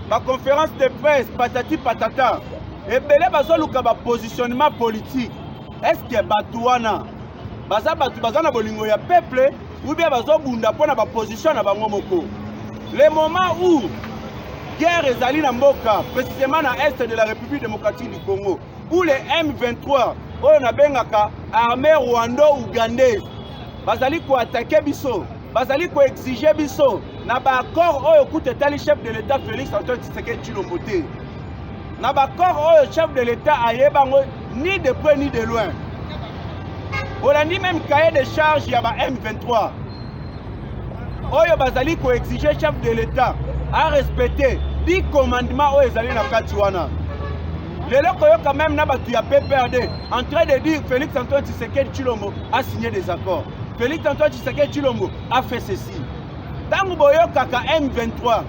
ma conférence de presse, patati patata. Et belé bazoluka ba positionnement politique. Est-ce que Batouana, bazana bolingo ya peuple, ou bien bazobunda pona ba position na bango moko. Le moment où guerre ezali na mboka, précisément na est de la République démocratique du Congo, où les M23, oyo na bengaka armée rwando-ougandaise, bazali ko attaquer biso, bazali ko exiger biso, na ba accord oyo kutetali chef de l'État Félix Antoine Tshisekedi Tshilombo te. Na ba accord oyo chef de l'État ayebango ni de près ni de loin. Bolandi même cahier de charge ya ba M23. Oyo bazali ko exiger chef de l'État à respecter 10 commandements oyo ezali na kati wana. Lelo koyo quand même na batu ya PPRD en train de dire Félix Antoine Tshisekedi Tshilombo a signé des accords. Félix Antoine Tshisekedi Tshilombo a fait ceci. Tango boyo kaka M23.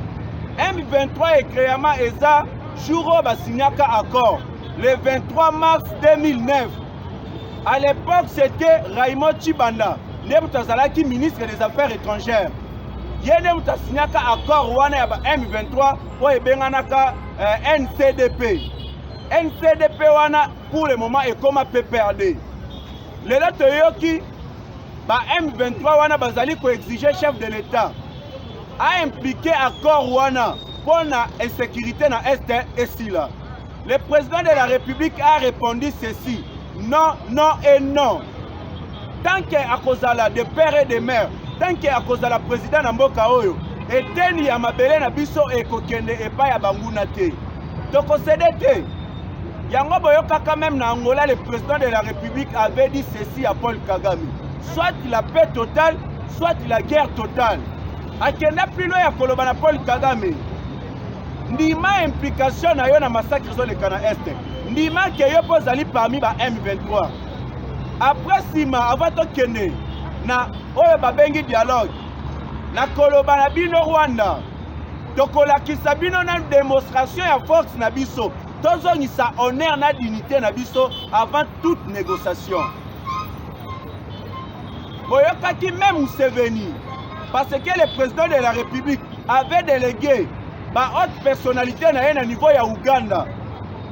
M23 est créément eza jour ba signaka accord le 23 mars 2009. À l'époque c'était Raymond Tshibanda, Nebutazalaki ministre des Affaires étrangères. Yene mutasignaka accord wana ya ba M23 po ebenganaka NCDP. NCDP wana pour le moment est comme PPRD. Le toyoki ba M23 wana bazali ko exiger chef de l'État a impliqué accord wana pour la insécurité na Est et Sila. Le président de la République a répondu ceci: non, non et non. Tant qu'à cause de père et de mère, tant qu'à cause de la président na mboka oyo, et teni ya mabele na biso e kokende epa ya banguna te. Toko CDT. Yango boyoka quand même na Angola, le président de la République avait dit ceci à Paul Kagame: soit la paix totale, soit la guerre totale. Akenda plus loin ya koloba na Paul Kagame. Ndima implication na yo na massacre sur le Kana Est. Ndima ke yo pozali parmi ba M23. Après sima avant to kende na oyo babengi dialogue na koloba na bino Rwanda. Tokolakisa bino na démonstration ya force na biso. Tozongisa honneur na dignité na biso avant toute négociation. Boyokaki même Museveni, parce que le président de la République avait délégué ba haute personnalité na un niveau ya Ouganda.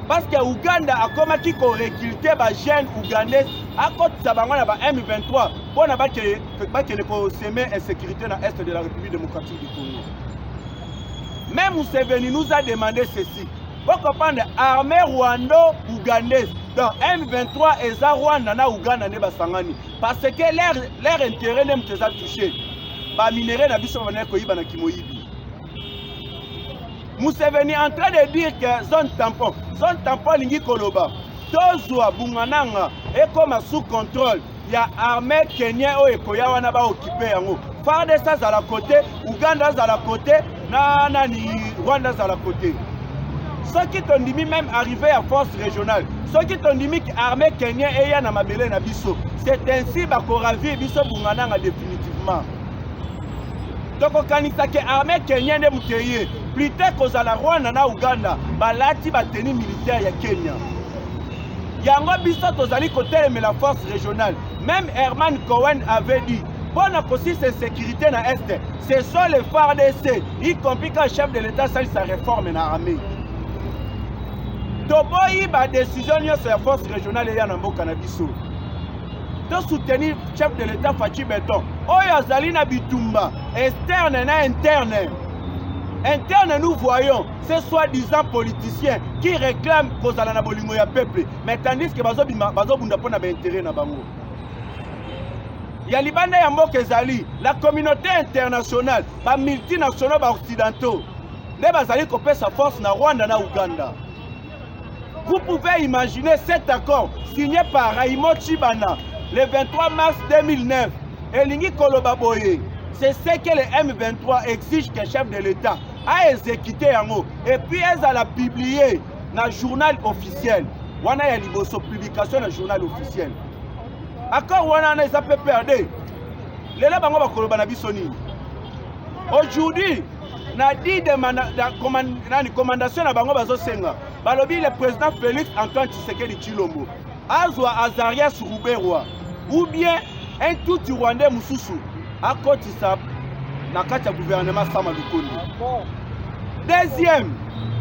Parce que Ouganda a komaki ko recruter ba jeunes ougandais à côté de na ba M23 pour na ba que ko semer insécurité na est de la République démocratique du Congo. Même Museveni nous a demandé ceci: pour comprendre armée rwando-ougandaise. Donc M23 et Rwanda na Ouganda ne basangani parce que leur intérêt n'est pas touché. Ba minéraux na biso bana ko yiba na kimoyibi. Museveni en train de dire que zone tampon lingi koloba tozwa bungananga et comme sous contrôle ya armée Kenya o ekoya wana ba occuper yango. FARDC à la côté, Ouganda à la côté, ni Rwanda à la côté. Ceux qui t'ont dit même arrivé à force régionale, ceux qui t'ont dit que l'armée kenyenne est na mabele na biso, c'est ainsi qu'on ravie biso bungananga définitivement. Donc quand il s'agit que l'armée kenyenne est moutée, plus tard qu'aux la Rwanda na Ouganda, balati ba tenue militaire ya Kenya. Yango biso tozali côté mais la force régionale. Même Herman Cohen avait dit pour la sécurité na Est, ce sont les FARDC, y compris quand le chef de l'État salit sa réforme dans l'armée. Toboyi ba décision sur la force régionale et na mboka na biso. De soutenir le chef de l'État Fachi Beton. Oyo azali na bitumba, externe na interne. Interne, nous voyons ces soi-disant politiciens qui réclament cause à la bolingo ya peuple, mais tandis que bazo bunda pona ba intérêt na bango. Ya libanda ya mboka ezali, la communauté internationale, ba multinationaux ba occidentaux, ne bazali kopesa force na Rwanda na Ouganda. Vous pouvez imaginer cet accord signé par Raymond Tshibanda le 23 mars 2009 et Lingi Kolobaboye. C'est ce que le M23 exige que le chef de l'État a exécuté en haut. Et puis elle a publié dans le journal officiel. Wana ya liboso publication dans le journal officiel. Accord wana na ça peut perdre. Lela bango ba koloba na bisoni. Aujourd'hui, na dit de commandation na bango bazo senga. Balobi le président Félix Antoine Tshisekedi Tshilombo azwa Azaria Suruberwa ou bien un tout Rwandais mususu akotisa na kati ya gouvernement Sama Lukonde. Deuxième,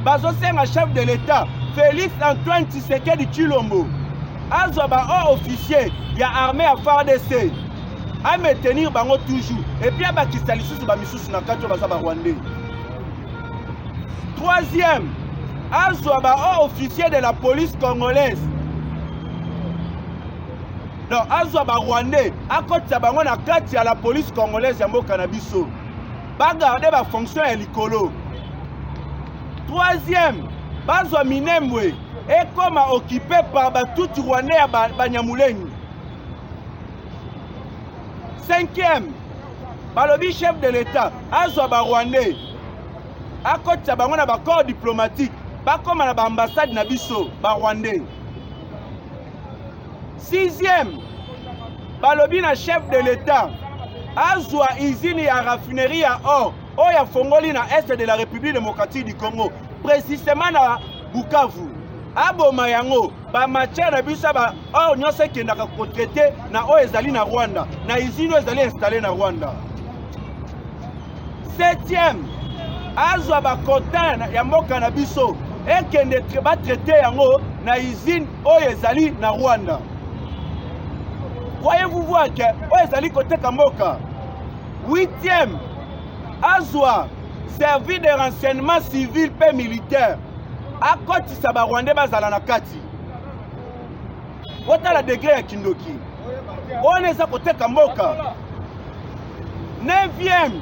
bazosenga chef de l'État, Félix Antoine Tshisekedi Tshilombo. Azwa ba officier ya armée à FARDC. A maintenir bango toujours. Et puis abakisa lisusu ba misusu na kati baza ba Rwandais. Troisième, azwa ba officier de la police congolaise. Non, azwa ba Rwandais, akotisa bango na kati ya la police congolaise ya mboka na biso. Ba garder ba fonction ya likolo. Troisième, bazwa Minembwe et comme occupé par tout Rwandais à Banyamulenge. Cinquième, balobi chef de l'État, azwa ba Rwandais. Akotisa bango na ba corps diplomatique, ba koma na ba ambassade na biso ba Rwandais. Sixième, balobi na chef de l'État, azwa usine ya raffinerie ya or, oya fongoli na est de la République démocratique du Congo, précisément na Bukavu. Aboma yango, ba matière na biso ba or nyonso kendaka kotraité na o ezali na Rwanda, na usine ezali installée na Rwanda. Septième, azwa ba container ya mboka na biso, ekende ba traité yango na usine o ezali na Rwanda. Voyez-vous voir que o ezali côté Kamboka. Huitième, azwa service de renseignement civil et militaire. A koti sa ba Rwandais bazala na kati. Wota la degré ya Kindoki. On eza côté Kamboka. Neuvième,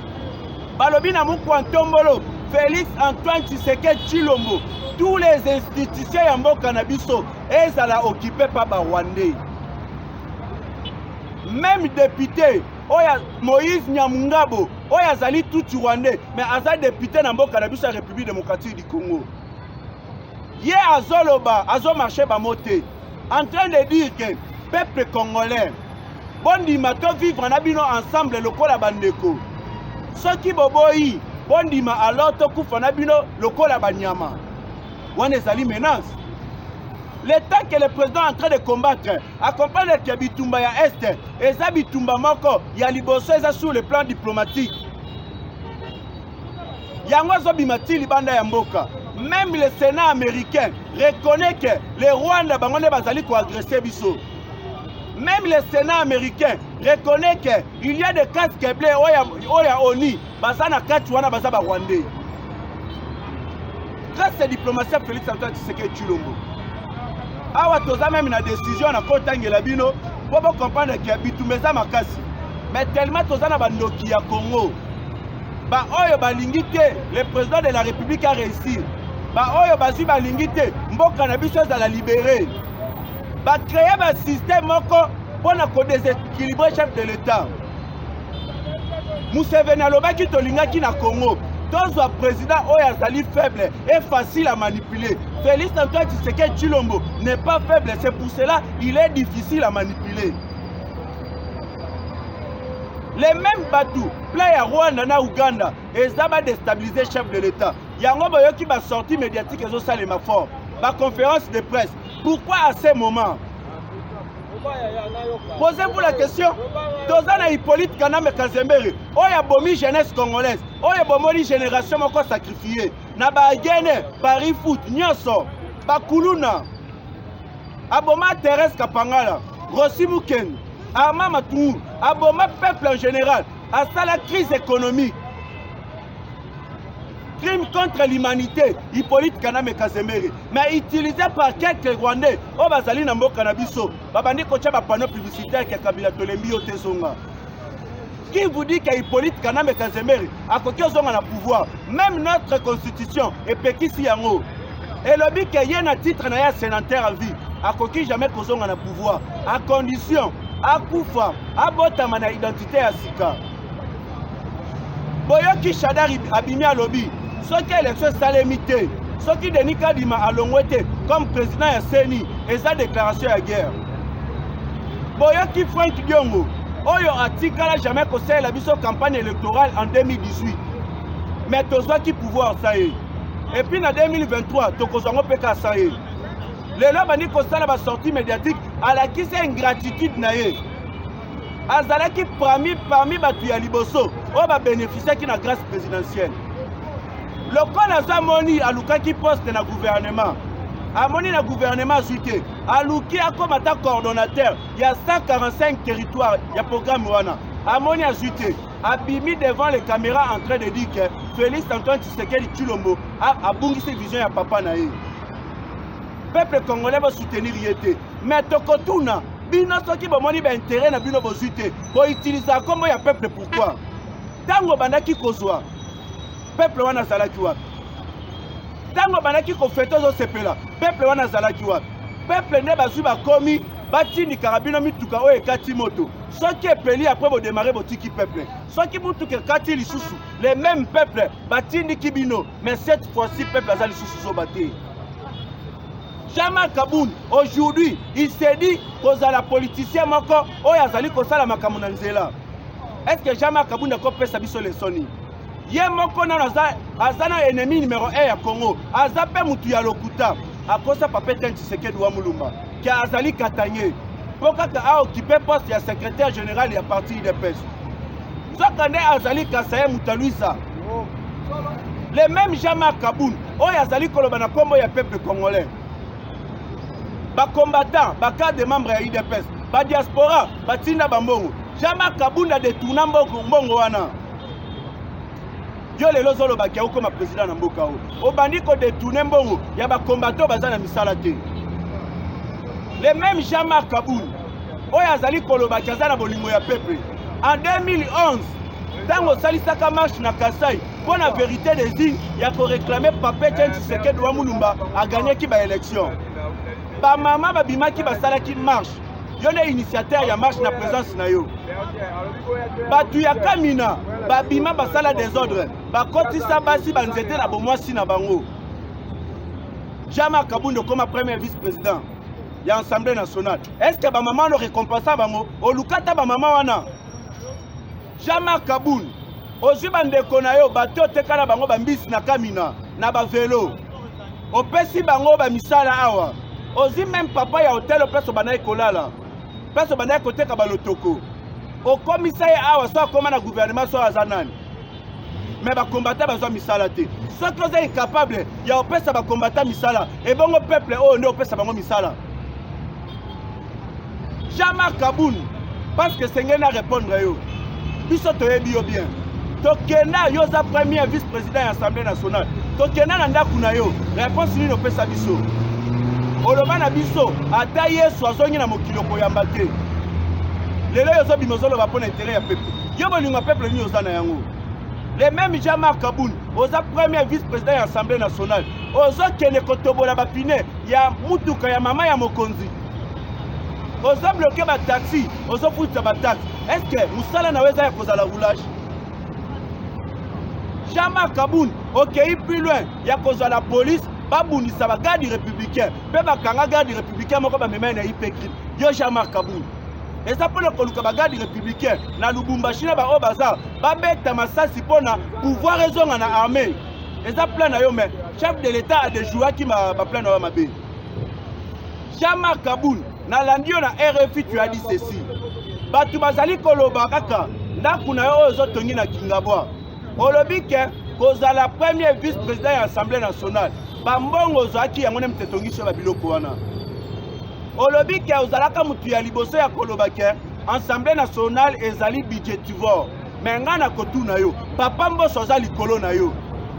balobi na Mukwantombolo, Félix Antoine Tshisekedi Tshilombo. Tous les institutions ya mboka na biso ezala occupé par ba Rwandais. Même député, oya Moïse Nyamungabo, oya zali tout Rwandais, mais aza député na mboka na biso ya République démocratique du Congo. Hier azoloba, azo marché ba moté, en train de dire que peuple congolais, bondima to vivre na bino ensemble lokola bandeko. Soki boboyi, bondima alors to kufa na bino lokola banyama. Wana ezali menace. L'État que le président est en train de combattre, accompagne que Bitumba ya Est, et ça Bitumba moko, ya liboso eza sur le plan diplomatique. Yango zo bimati libanda ya mboka. Même le Sénat américain reconnaît que les Rwandais bangone bazali ko agresser biso. Même le Sénat américain reconnaît qu'il y a des casques bleus oya oni, bazana kati wana bazaba Rwandais. Grâce à la diplomatie Félix Antoine Tshisekedi Tshilombo. Awa toza même na décision na kotangela bino pour comprendre que bitumeza makasi. Mais tellement toza na bandoki ya Congo. Ba oyo balingi te, le président de la République a réussi. Ba oyo bazui balingi te, mboka na biso za la libérer. Ba créer ba système moko pour na ko déséquilibrer chef de l'État. Museveni alobaki tolingaki na Congo. Tozwa président oyo azali faible et facile à manipuler. Félix Antoine Tshisekedi Tshilombo n'est pas faible, c'est pour cela qu'il est difficile à manipuler. Les mêmes bateaux, plein à Rwanda na Uganda, et ça va déstabiliser le chef de l'État. Yango boyoki ba sortie médiatique et ça les ma fort. Ma conférence de presse. Pourquoi à ce moment? Posez-vous la question. Tozana Hippolyte Kaname Kazembere, oya bomi jeunesse congolaise, oya bomoli génération moko sacrifiée. Na ba gene, Paris Foot, Nyonso, Bakuluna, Aboma Thérèse Kapangala, Rossi Muken, Arma Matou, Aboma peuple en général, à la crise économique. Crime contre l'humanité, Hippolyte Kaname Kazembere, mais utilisé par quelques Rwandais, au Bazali Nambo Kanabiso, Babandi Kocha Bapano publicitaire qui a Kabila Tolembi au Tezonga. Qui vous dit que Hippolyte Kaname Kazembere a coqué aux hommes à pouvoir, même notre constitution est Pekisi Yango. Et le but qu'il y ait un titre na sénateur à vie, a coqué jamais qu'aux hommes à pouvoir, à condition, à Koufa, à Botamana identité à Sika. Boyoki Shadari Abimi à lobby. Ceux qui élection salémité, ceux qui Denis Kadima a l'ongouette comme président à CENI et sa déclaration à guerre. Boyoki Frank Diongo, Oyo Atikala jamais conseillé la mission campagne électorale en 2018. Mais Tozo qui pouvoir ça y est. Et puis en 2023, Tokozango Peka ça y est. Les lois bani constat la sortie médiatique à la qui c'est ingratitude naïe. Azala qui parmi Batu ya Liboso, on va bénéficier qui na grâce présidentielle. lokola aza moni alukaki poste na gouvernement amoni na gouvernement azwite aluki akoma ata coordonnateur ya 145 territoires ya programme wana amoni azwite abimi devant les caméras en train de dire que Félix Antoine Tshisekedi Tshilombo abungisi vision ya papa na ye. Peuple congolais va soutenir yete mais tokotuna bino soki bomoni ba intérêt na bino bozwite bo utiliser comme ya peuple pourquoi tango bandaki kozwa peuple wana zalaki wapi tango bandaki kofete ozosepela peuple wana zalaki wapi peuple nde bazwi bakomi batindikaka bino mituka oyo ekati moto soki epeli après bodémarre botiki peuple soki mutuka ekati lisusu les mêmes peuples batindiki bino mais cette fois-ci peuple aza lisusu zoba te. Jean-Marc Kaboun aujourd'hui il s'est dit kozala politicien moko oyo azali kosala makambo na nzela. Est-ce que Jean-Marc Kaboun akopesa biso lesoni ye moko nano aza na ennemi numéro 1 ya Congo aza pe mutu ya lokuta akosa pape Tshisekedi wa Mulumba ki azali katanye po kaka aoccupé poste ya secrétaire général ya parti UDPS soka nde azali Kasaye Mutaluisa le même Jean-Marc Kaboun oyo azali koloba na kombo ya peuple congolais ba combattant ba cadre de membre ya UDPS ba diaspora batinda bambongo Jean-Marc Kaboun a détourné mbongo wana yo lelo zolo ba kia okoma président na mboka o obandi ko détourner mbongo ya ba combattant bazana misala te. Le même Jean-Marc Kaboun oyo azali koloba kazana bolingo ya peuple en 2011 tango salisaka marche na Kasai pour la vérité des signes ya ko réclamer pape Tshisekedi wa Mulumba a gagné ki ba élection ba mama babimaki basalaki marche yo ne initiateur ya marche na présence na yo batu ya Kamina babima basala désordre bakotisa basi banzete na bomwasi na bango. Jean-Marc Kaboun comme premier vice-président ya Assemblée nationale est-ce que ba maman le récompensa bango olukata ba maman wana Jean-Marc Kaboun ozi bandeko na yo bato tekala bango bambisi na Kamina na ba vélo opesi bango ba misala awa ozi même papa ya hôtel place banaye kolala place banaye koteka balotoko okomisa ye awa so akoma na gouvernement so azanani mais ba combattant bazwa misala te soki oza incapable ya opesa ba combattant misala et bongo peuple oyo nde opesa bango misala. Jean-Marc Kaboun parce que sengeli na répondre yo biso toyebi yo bien tokenda yo za premier vice-président ya Assemblée nationale tokenda na ndaku na yo réponse nini opesa biso oloba na biso ata Yesu azongi na mokilo koyamba te lelo yozo bimozolo pona intérêt ya peuple yo bolingo peuple ni oza na yango. Le même Jean-Marc Kaboun oza premier vice-président ya Assemblée nationale ozo kene kotobola bapine ya mutuka ya mama ya mokonzi ozo bloquer ba taxi ozo futa ba taxi est-ce que musala naweza ya kozala roulage. Jean-Marc Kaboun okei plus loin ya kozala la police babundisa ba garde républicain pe bakanga garde républicain moko ba mema na ipekri yo Jean-Marc Kaboun eza pona koluka ba garde républicain na Lubumbashi na ba obaza babeta masasi pona pouvoir ezonga na armée eza plan na yo mais chef de l'état a déjoué ki ba plan na wa mabe. Jean-Marc Kaboun na landio na RFI tu as dit ceci batu bazali koloba kaka ndaku na yo ozo tongi na Kingabwa olobi ke kozala premier vice-président ya Assemblée nationale bambongo zaki yango ne mtetongiso ba biloko wana olobi ke ozalaka mutu ya liboso ya koloba ke Assemblée nationale ezali budgetivore mais nga na kotuna yo papa Mboso aza likolo na yo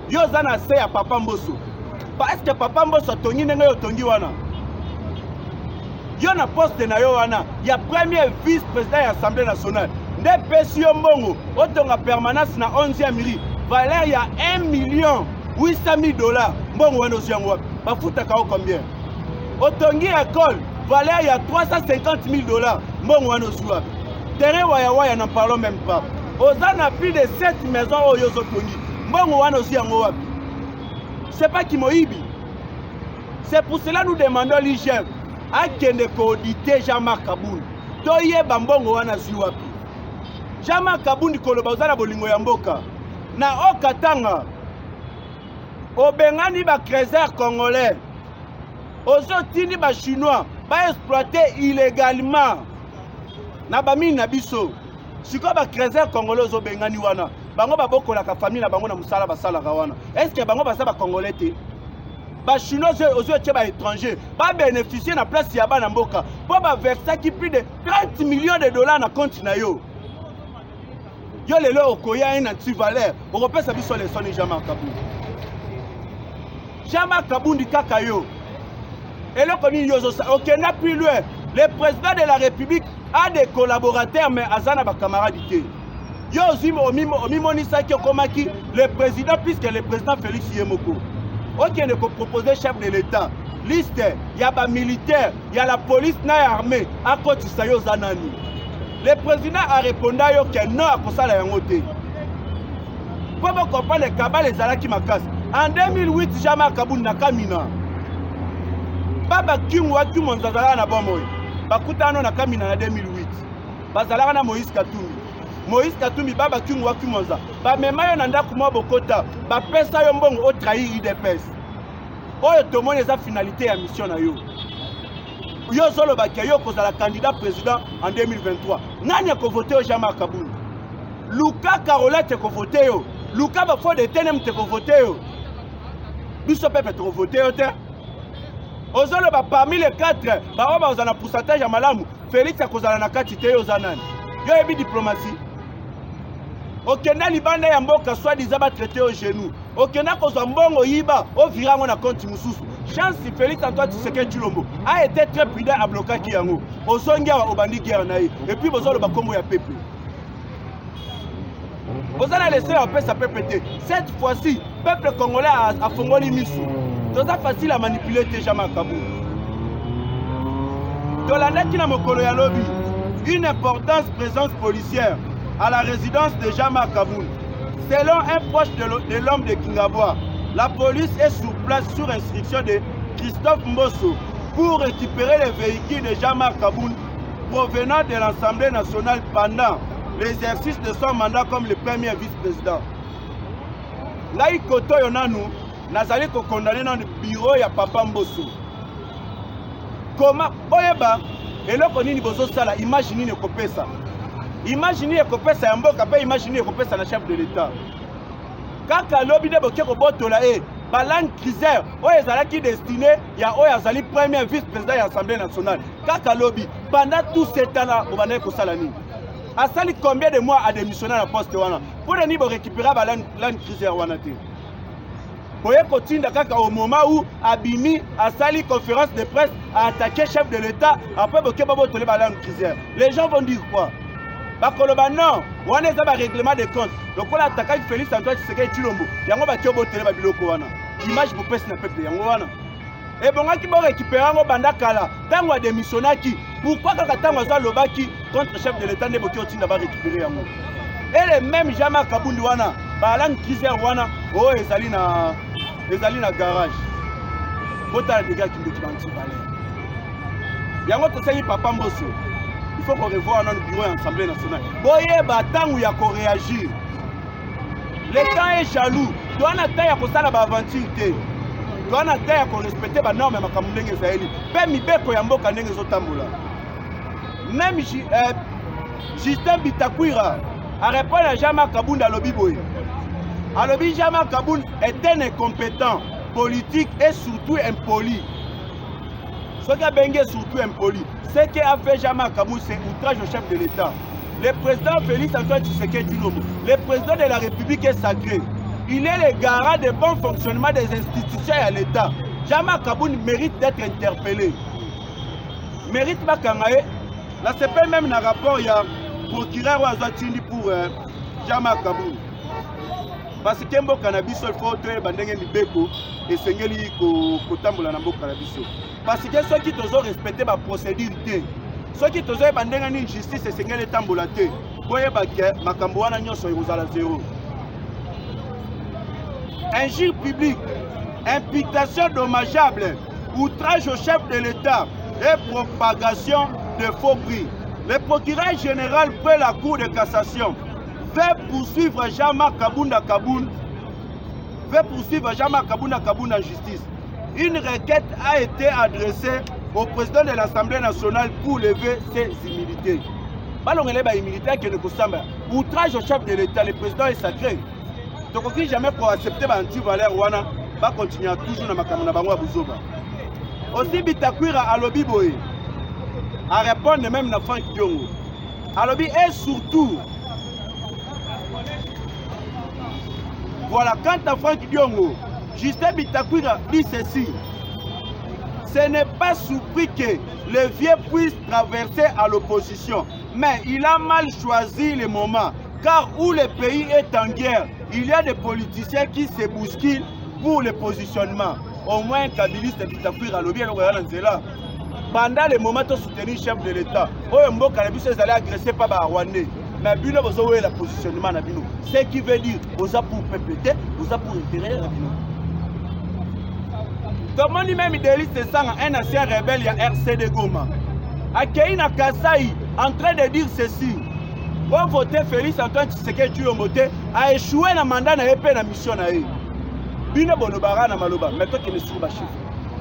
yo za na se ya papa Mboso est-ce que papa Mboso tongi ndenge yo tongi wana yo na poste na yo wana ya premier vice-président ya Assemblée nationale nde pesi yo mbongo otonga permanence na 11e mairie valeur ya $1,800,000 mbongo wana ozi yango wapi bafutaka o combien otongi école valeur ya $350,000 mbongo wana ozi wapi terrain waya n'en parlons même pas oza na plus de 7 maisons oyo ozotongi mbongo wana ozi yango wapi c'est pas kimoyibi. C'est pour cela nous demandons l'IGF akende ko auditer Jean-Marc Kaboun toyeba mbongo wana zwi wapi. Jean-Marc Kaboun koloba ozala bolingo ya mboka na okatanga obengani ba creuser congolais ozotindi ba chinois ba exploiter illégalement na bamine na biso siko ba creuser congolais ozobengani wana bango babokola ka famille na bango na musala basala kawana. Est-ce que bango basa ba congolais te? Ba chinois aux yeux ba étrangers ba bénéficier na place ya bana mboka po ba verser qui plus de 30 millions de dollars na compte na yo. Yo lelo okoya un anti-valeur. Européen biso les soni Jean Marc Kabundi. Jean Marc Kabundi kaka yo. Et là koni yo OK n'a plus loin. Le président de la République a des collaborateurs mais azana ba camarades té. Yo zimo omimoni saki okomaki le président puisque le président Félix Yemoko. OK ne ko proposer chef de l'État. Liste, il y a ba militaire, il y a la police na armée à côté ça yo zanani. Le président a répondu que non à cause de la yangote. Pour vous comprendre, le Kabal les Alaki Makas. En 2008, Jean Marc Kabundi na Kamina. Baba Kingwa Kimonzazala na Bomoy. Bakutano na Kamina en 2008. Bazala na Moïse Katumbi. Moïse Katumbi, Baba Kingwa Kimonza. Ba memayo nanda kuma bokota. Ba pesa yo mbongo o trahir IDPS. Oyo tomone eza finalité ya mission na yo. Yo solo bakayo kozala candidat président en 2023. Nani a voté au Jean Marc Kabundi? Luka Carolette ko voté yo. Luka ba fo de tenem te ko voté yo. Biso pepe to voté yo te. Ozolo ba parmi les 4 ba ba ozana pourcentage ya malamu. Félix a kozala na kati te yo zanani. Yo ebi diplomatie. Okenda libanda ya mboka soit disant ba traité au genou. Okenda kozwa mbongo yiba o virango na compte mususu. Chance Félix Antoine Tshisekedi Tshilombo a été très prudent à bloquer Kiyango. Ozongia wa obandi guerre naï. Et puis bozolo ba kombo ya peuple. Vous allez laisser un peu sa peuple. Cette fois-ci, peuple congolais a fongoli misu. C'est facile à manipuler Jean Marc Kabundi. Dans la lettre qui n'a mokolo ya lobby, une importante présence policière à la résidence de Jean Marc Kabundi. Selon un proche de l'homme de Kingabwa, la police est sur place sur instruction de Christophe Mbosso pour récupérer les véhicules de Jean Marc Kabundi provenant de l'Assemblée nationale pendant l'exercice de son mandat comme le premier vice-président. Là, il koto yonanu, nazali ko condamné dans le bureau ya Papa Mbosso. Comment oyeba eloko nini bozo sala imagine ne kopesa. Imagine kopesa ya mboka pe imagine kopesa na chef de l'État. Kaka lobi de boke ko botola Balan Cruiser oyo ezalaki destiné ya oyo azali premier vice-président ya Assemblée nationale. Kaka lobi pendant tout ce temps là obana ko sala nini. Asali combien de mois a démissionné à la poste wana pour ni bo récupérer Balan Cruiser wana te. Boye kotinda kaka au moment où Abimi a sali conférence de presse a attaqué chef de l'État après boke babo tolé Balan Cruiser. Les gens vont dire quoi? Bakoloba non, wana eza ba règlement de compte. Donc on attaque Félix Antoine Tshisekedi Tshilombo. Yango ba tiobo télé ba biloko wana. Image pour pèse na peuple yango wana. Et bon qui ba récupérer ngo banda kala, tango a démissionnaki. Pourquoi kaka tango za lobaki contre chef de l'État ne boki otinda ba récupérer yango. Et le même Jean Marc Kabundi wana, Balan Cruiser wana, oh ezali na garage. Bota les gars qui me disent yango to sayi Papa Mbosso. Il faut qu'on revoie dans le bureau de l'Assemblée nationale. Boye batangu ya ko réagir. Le temps est jaloux. Doit na taille ko sala ba aventure te. Doit na taille ko respecter ba normes makambo ndenge zaeli. Pe mibeko ya mboka ndenge zotambola. Même Justin Bitakwira a répondu à Jean Marc Kabundi à lobi boye. À lobi Jean Marc Kabundi est un incompétent politique et surtout impoli. Ce qui a bengue surtout impoli. Ce qu'a fait Jean Marc Kabundi, c'est outrage au chef de l'État. Le président Félix Antoine Tshisekedi Tshilombo, le président de la République est sacré. Il est le garant du bon fonctionnement des institutions et à l'État. Jean Marc Kabundi mérite d'être interpellé. Mérite Bakangaye. Là, c'est pas même un rapport, il y a procureur Ouazatini pour Jean Marc Kabundi. Parce que mbo cannabis il faut que bandenge mibeko et sengeli ko tambola na mbo cannabis. Parce que ceux qui ont respecté ma procédure, ceux qui ont bandenge ni justice et sengeli tambola te. Boye baké makambo wana nyonso yozala zéro. Injure publique, imputation dommageable, outrage au chef de l'État et propagation de faux bris. Le procureur général près la Cour de cassation veut poursuivre Jean Marc Kabundi en justice. Une requête a été adressée au président de l'Assemblée nationale pour lever ses immunités. balongele ba militaire qui ne kosamba outrage au chef de l'État, le président est sacré. Donc on jamais pour accepter ba anti-valeur wana va continuer toujours na makambo na bango ya buzoba. Aussi Bitakwira alobi boye à répondre même na Franck Diongo. Alobi et surtout voilà, quant à Franck Diongo, Justin Bitakwira dit ceci. Ce n'est pas surpris que le vieux puisse traverser à l'opposition, mais il a mal choisi le moment, car où le pays est en guerre, il y a des politiciens qui se bousculent pour le positionnement. Au moins, Kabiliste Bitakwira lobby là. Pendant le moment de soutenir le chef de l'État, Oyombo Kalabis est allé agresser par Rwandais. Mais Bino, vous avez le positionnement na Bino. Ce qui veut dire, vous avez pour PPT, vous avez pour intérêt à Bino. Comment lui-même idéaliste sang un ancien rebelle, il y a RCD Goma. Akeina Kasai en train de dire ceci. Pour voter Félix Antoine Tshisekedi Tshilombo a échoué dans le mandat na épée na mission na ye. Bino Bolobara na Maloba, mais toi qui me suis chiffre.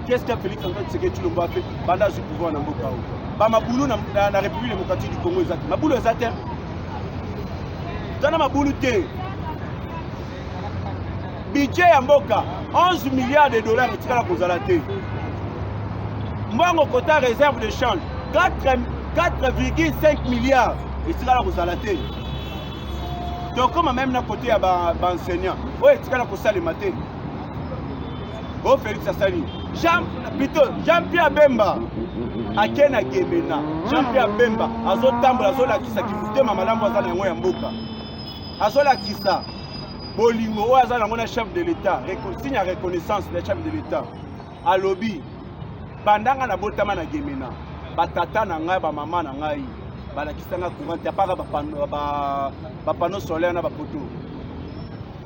Qu'est-ce que Félix Antoine Tshisekedi Tshilombo a fait pendant ce pouvoir dans Mbokao? Ba mabulu na République démocratique du Congo exact. Mabulu exact. Dans mabulu te. Budget ya mboka 11 milliards de dollars etikala kozala te. Mbongo kota réserve de change 4,5 milliards etikala kozala te. Donc comme même na côté ya ba enseignant, oyo etikala kosalema te. Oh Félix Asani, Jean-Pierre Bemba akena Gemena. Jean-Pierre Bemba azotambola azolakisa kifutema malamu azala yango ya mboka. Azolakisa Bolingo oyo aza nango na chef de l'État, signe ya reconnaissance de chef de l'État. Alobi bandanga na botama na Gemena, batata na ngai ba mama na ngai balakisanga courant ya para ba panneau solaire na ba poto.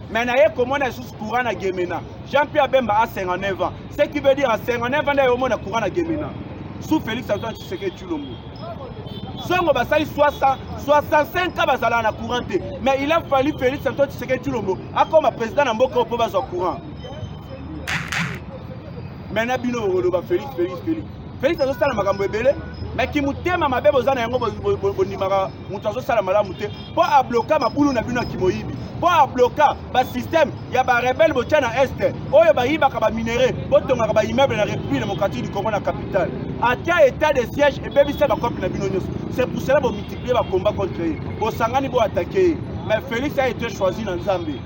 Mais na ye komona sous courant na Gemena. Jean-Pierre Bemba a 59 ans. Ce qui veut dire à 59 ans na yo mona courant na Gemena. Sous Félix Antoine Tshisekedi Tshilombo. Songo basali 65 ans bazala na courant te. Mais il a fallu Félix Antoine Tshisekedi Tshilombo a comme président na mboka po bazo courant. Maintenant bino oloba Félix. Félix azosala makambo ebele, mais ki mutema mabe bozana yango bondimaka mutu azosala malamu te po abloka mabulu na bino ki moyibi. Po abloka ba système ya ba rebelle botia na est oyo bayibaka ba minéraux botongaka ba immeuble na République démocratique du Congo na capitale. Atia état de siège et bebisa ba copie na bino nyos. C'est pour cela bo multiplier ba combat contre eux. Bo sangani bo attaquer. Mais Félix a été choisi dans Nzambe.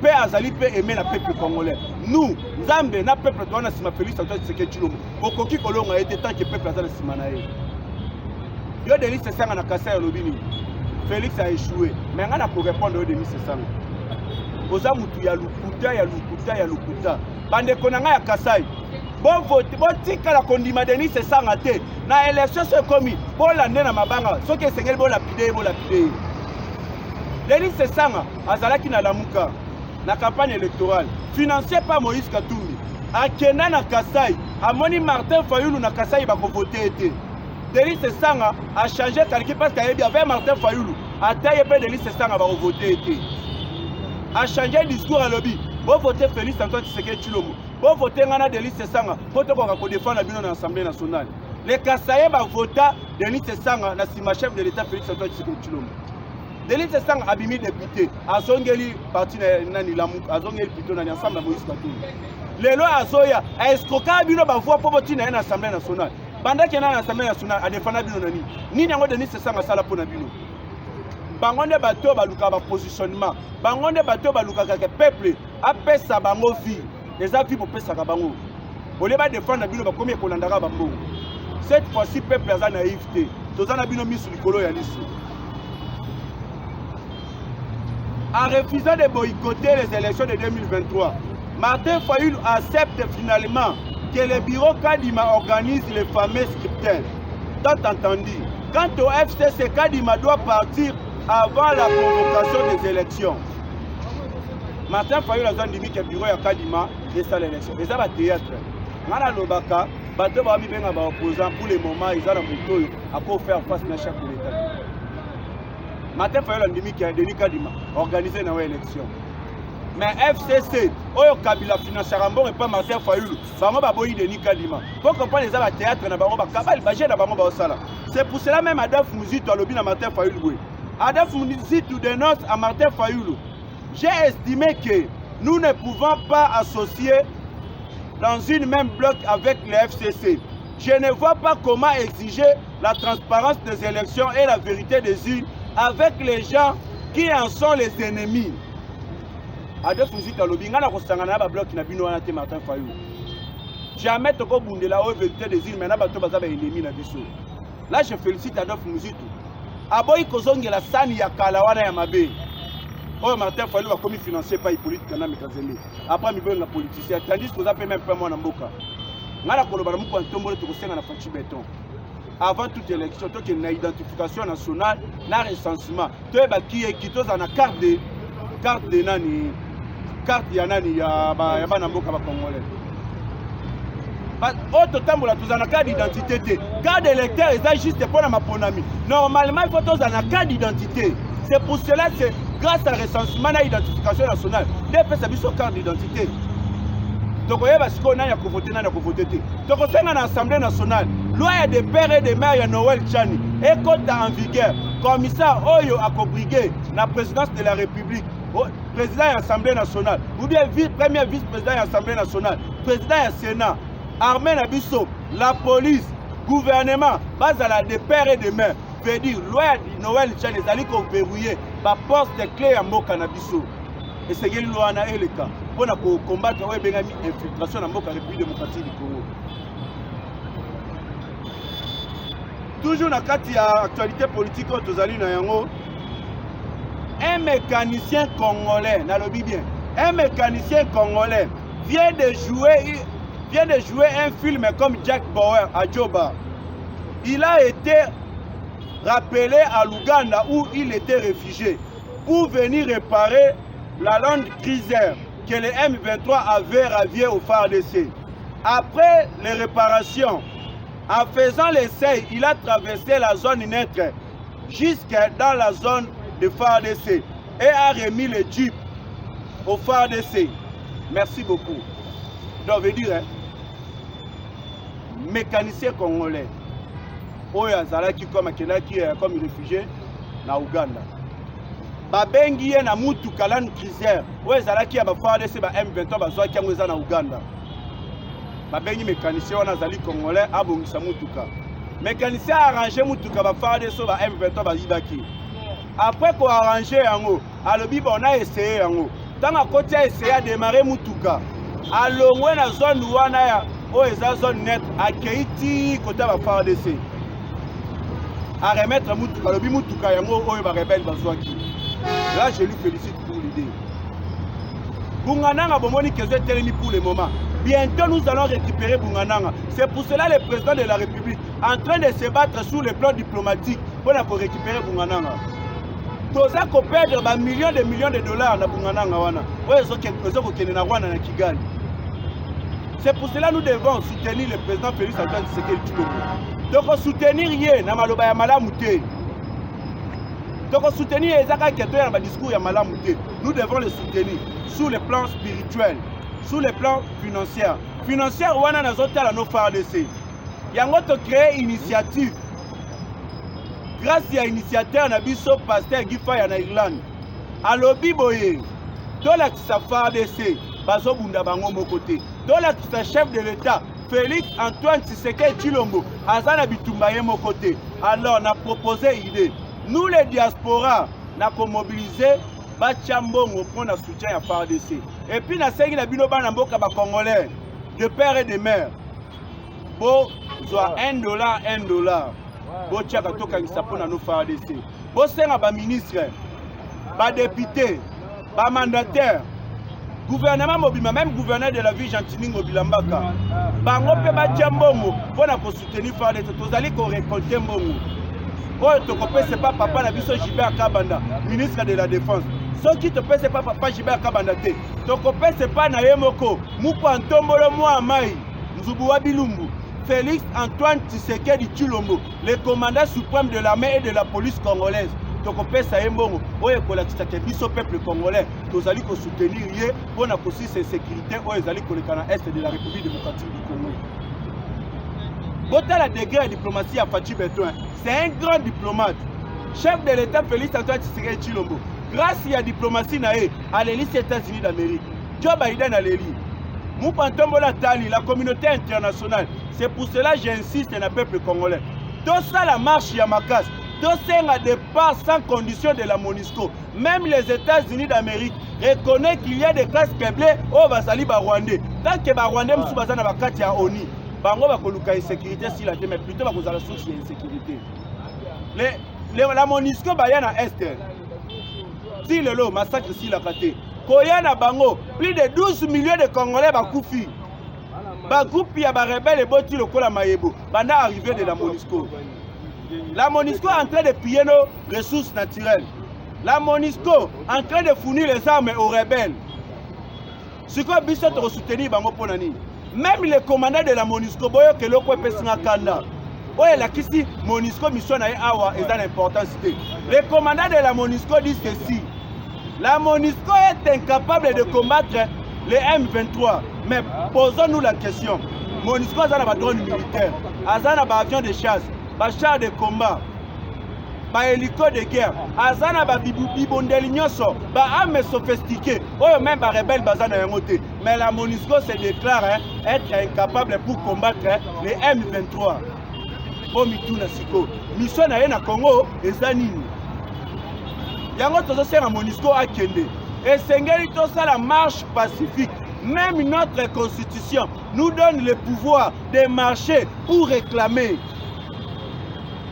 Pe azali pe aimer le peuple congolais. Nous, Nzambe na peuple doit na sima Félix Antoine Tshisekedi Tshilombo. Okoki kolonga été tant que peuple azali sima na ye. Yo Denis Sesanga na Kasai lobini. Félix a échoué. Mais ngana ko répondre au Denis Sesanga. Oza mutu ya lukuta. Bande konanga ya Kasai. Bon vote, bon tika la kondima Denis Sesanga te. Na élection se komi. Bon la na mabanga. Soki esengeli bon lapide. Denis Sesanga azalaki na lamuka. La campagne électorale, financée par Moïse Katumbi, à Kena na Kasai, à Moni Martin Fayoulou na Kasai, il va voter. Denis Sesanga a changé calcul parce qu'il y avait Martin Fayoulou, à taille et Denis Sesanga va voter. A changé le discours à lobby. Bon voter Félix Antoine Tshisekedi Tshilombo. Bon voter Ngana Denis Sesanga. Pour te défendre l'Assemblée nationale. Les Kasaïens vont voter Denis Sesanga, la chef de l'État Félix Antoine Tshisekedi Tshilombo. Denis Sesanga abimi député, azongeli parti nani lamu, azongeli plutôt nani ensemble na Moïse Katumbi. Lelo azoya, escroquer bino ba voix pour voter na Assemblée nationale. Pendant qu'il y a l'Assemblée nationale, a défendre bino nani. Ni nango Denis Sesanga sala pour na bino. Bangonde bato baluka ba positionnement. Bangonde bato baluka ka peuple apesa bango vie. Les avis pour pesa ka bango. Ole ba défendre bino ba komi kolandaka ba mbongo. Cette fois-ci peuple aza naïveté. Tozana bino misu likolo ya lisu. En refusant de boycotter les élections de 2023, Martin Fayoulou accepte finalement que le bureau Kadima organise les fameux scrutins. Tant entendu, quant au FCC, Kadima doit partir avant la convocation des élections. Martin Fayoulou a dit que le bureau Kadima est à l'élection. Et ça va théâtre. Nana Lobaka, bateau va venir à opposant pour le moment, ils ont un bouton à quoi faire face à chaque État. Martin Fayoulou a dit que Denis Kadima organisé dans l'élection. mais FCC oyo Kabila financièrement bon et pas Martin Fayoulou bango baboyi Denis Kadima pour comprendre les arts théâtre na bango bakabali bagé na bango baosala. C'est pour cela même Adolphe Muzitu alobi na Martin Fayoulou. Adolphe Muzitu dénonce à Martin Fayoulou. J'ai estimé que nous ne pouvons pas associer dans une même bloc avec les FCC. Je ne vois pas comment exiger la transparence des élections et la vérité des urnes avec les gens qui en sont les ennemis. Adolphe Muzitu alobi ngana kosangana ba bloc na bino wana te Martin Fayoulou. Jamais toko bundela la vérité des urnes maintenant bato baza ba ennemi na biso. Là je félicite Adolphe Muzitu. Aboyi kozongela sani ya kala wana ya mabe. Oh Martin Fayoulou va commis financier par Hippolyte Kanambe Kazembe. Après mi benga politicien tandis que ça peut même pas moi na mboka. Ngala koloba na muko ntombole to kosenga na fachi béton. Avant toute élection, to que na identification nationale, na recensement. To ba qui est qui to na carte de nani carte ya nani ya bana mboka ba congolais. Ba auto tambola to na carte d'identité te. Carte d'électeur est juste pour ma ponami. Normalement il faut to na carte d'identité. C'est pour cela c'est grâce à recensement et identification nationale, les personnes ont carte d'identité. Donc, il y a des gens qui ont voté, donc, on a l'Assemblée nationale, loi des pères et des mères, il y a Noël Tchani, et quand en vigueur, commissaire Oyo a cobrigué la présidence de la République, président de l'Assemblée nationale, ou bien premier vice-président de l'Assemblée nationale, président du Sénat, armée Nabiso, la police, gouvernement, base à la des pères et des mères. Veut dire, loi de Noël Tchani, les alliés qui ont verrouillé, la poste des clés à Mboka Nabiso. Et c'est ce que loi est le cas. Pour combattre l'infiltration dans la République démocratique du Congo. Toujours dans l'actualité politique, un mécanicien congolais, un mécanicien congolais vient de jouer un film comme Jack Bauer à Djoba. Il a été rappelé à l'Ouganda où il était réfugié pour venir réparer la Land Cruiser que le M23 avait ravie au FARDC. Après les réparations, en faisant l'essai, il a traversé la zone neutre jusque dans la zone de FARDC et a remis le jeep au FARDC. Merci beaucoup. Donc, veut dire, mécanicien congolais, Oya Zalaki comme réfugié na Ouganda. Babengi ye na mutuka Land Cruiser oyo ezalaki ya FARDC ba M23 bazwaki yango eza na Uganda. Babengi mécanicien wana azali congolais abongisa mutuka. Mécanicien arrangé mutuka ba FARDC ba M23 bazibaki. Après ko arrangé yango, alobi on a essayé yango. Tant a côté a essayé à démarrer mutuka. Alongwe na zone wana ya oyo eza zone net akeiti kota ba FARDC. A remettre mutuka, alobi mutuka yango oyo ba rebelle bazwaki. Là, je lui félicite pour l'idée. Bungananga Bomoni Kezo est terminé pour le moment. Bientôt, nous allons récupérer Bungananga. C'est pour cela le président de la République en train de se battre sur le plan diplomatique pour récupérer Bungananga. Tous ça qu'on perdre millions de dollars dans Bungananga. C'est pour cela que nous devons soutenir le président Félix Antoine Tshisekedi Tshilombo. Donc, soutenir rien, na maloba ya malamu te. Donc, soutenir les discours nous devons les soutenir sur le plan spirituel, sur le plan financier. Financier, on a nos FARDC. Il y a créé une initiative. Grâce à l'initiateur, on a vu ce pasteur Gifa en Irlande. À l'Obiboye, dans la FARDC, Bazo Bunda Bango Mokote, dans la chef de l'État, Félix Antoine Tshisekedi Tshilombo, Azana Bitumbaye Mokote. Alors, on a proposé une idée. Nous les diasporas, nous avons mobilisé Bachambongo pour le soutien à FARDC. Et puis, nous avons dit que Congolais, de père et de mère, pour $1, $1. Pour nous FARDC. Pour les ministres, les députés, les mandataires, gouvernement mobile, même gouverneur de la ville Gentini Mobilambaka, bango pe Bachambongo pour soutenir FARDC. Nous allons récolter Mbongo. Ce n'est pas papa Nabiso Gilbert Kabanda, ministre de la Défense. Ce qui te paie, ce n'est pas papa Gilbert Kabanda. Ce n'est pas Nayemoko, Mouko Antombolo Mouamai, Nzubuwa Bilumbu, Félix Antoine Tshisekedi Tshilombo, le commandant suprême de l'armée et de la police congolaise. tokopesa ye mbongo oyo ekolakisaka biso peuple congolais tozali kosoutenir ye mpona kosisa insécurité oyo ezali koleka na est de la République démocratique du Congo. Botala degré ya diplomatie ya Fatou Beton, c'est un grand diplomate. Chef de l'État Félix Antoine Tshisekedi Tshilombo, grâce à la diplomatie à l'élite des États-Unis d'Amérique, Joe Biden à l'élite. Moupantombola Tali, la communauté internationale, c'est pour cela que j'insiste dans le peuple congolais. Tout ça, la marche Yamakas, tout ça, un départ sans condition de la MONUSCO. Même les États-Unis d'Amérique reconnaissent qu'il y a des casques bleus au Basali Barwandais. Tant que Barwandais, M. Bazana Bakati a ONI, Bango va coloquer insécurité si la mais plutôt va causer la source de l'insécurité. La MONUSCO bayana est. Si le lot massacre si la kate. Koyana bango, plus de 12 millions de Congolais bakoufi. Bagoupi ya ba rebelle boti lokola mayebo. Banda arrivé de la MONUSCO. La MONUSCO est en train de piller nos ressources naturelles. La MONUSCO est en train de fournir les armes aux rebelles. Ce qu'on a besoin de soutenir bango ponani. Même les commandants de la MONUSCO, boyo ke loko pesina kanda. Oye la kisi MONUSCO mission na awa est d'importance. Les commandants de la MONUSCO disent ceci. La MONUSCO est incapable de combattre les M23. Mais posons-nous la question. MONUSCO a un drone militaire, a un avion de chasse, un char de combat, un hélico de guerre, a un bibondeli nyoso, un arme sophistiquée, ou même un rebelle bazana yangote. Mais la MONUSCO se déclare être incapable pour combattre les M23. Bon mituna siko. Mission na Congo ezanini. Yango tozo sera MONUSCO akende. Et sengeli to ça la marche pacifique. Même notre constitution nous donne le pouvoir de marcher ou réclamer.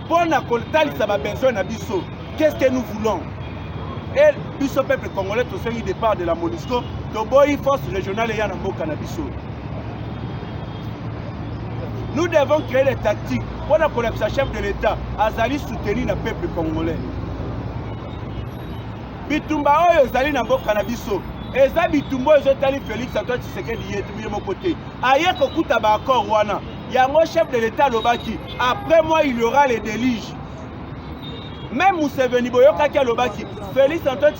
Pour na koltali ça va besoin na biso. Qu'est-ce que nous voulons? Et biso peuple congolais to seri départ de la MONUSCO, to boy force régionale ya na mboka na biso. Nous devons créer des tactiques pour la collapse chef de l'État, Azali soutenir le peuple congolais. Bitumba oyo ezali na mboka na biso. Eza bitumba oyo ezotali Félix Antoine Tshisekedi yetu mon côté. Aye kokuta ba accord wana. Yango chef de l'État lobaki. Après moi il y aura les déluges. Même Museveni boyoka ki lobaki. Félix Antoine